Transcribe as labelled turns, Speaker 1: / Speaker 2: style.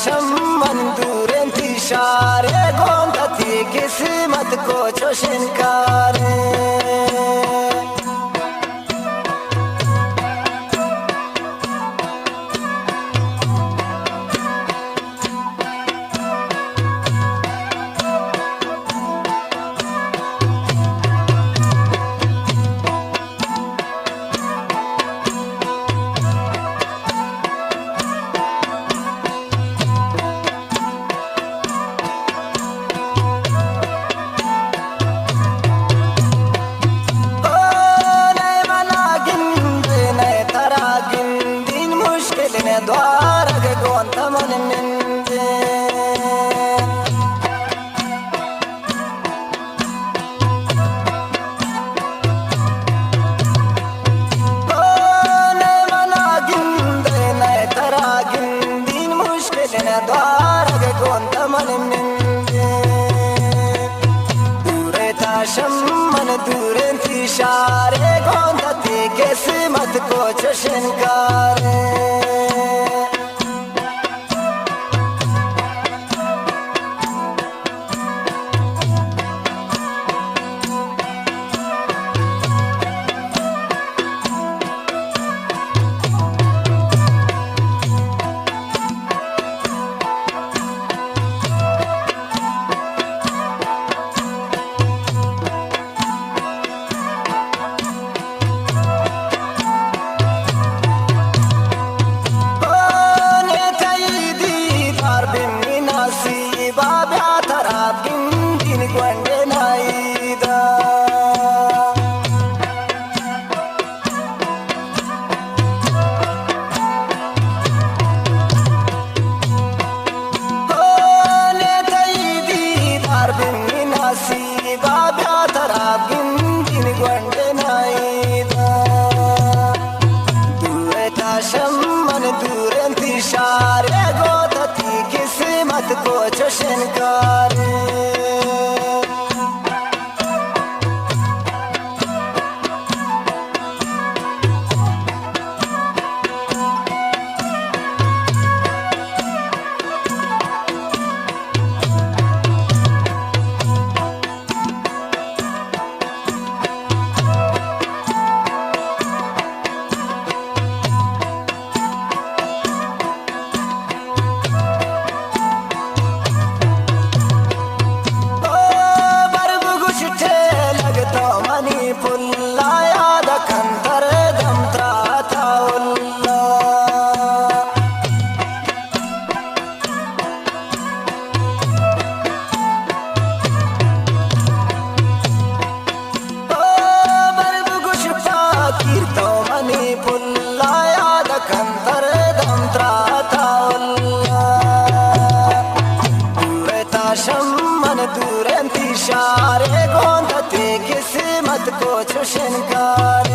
Speaker 1: शम्मन दूरें तिशारे गोंदती किस्मत को चोशिनकारे द्वारग गोंतमन निंदे ओ ने मना गिंदे ने तरा गिंदीन मुश्किल ने द्वारग गोंतमन निंदे दूरे ताशम्मन दूरे तिशारे गोंदती किस्मत को चोशिनकारे शम्मन दूरें तिशारे गोदती किस्मत को चोशिनकारे शम्मन दूरें तिशारे गोंदती किस्मत को चोशिनकारे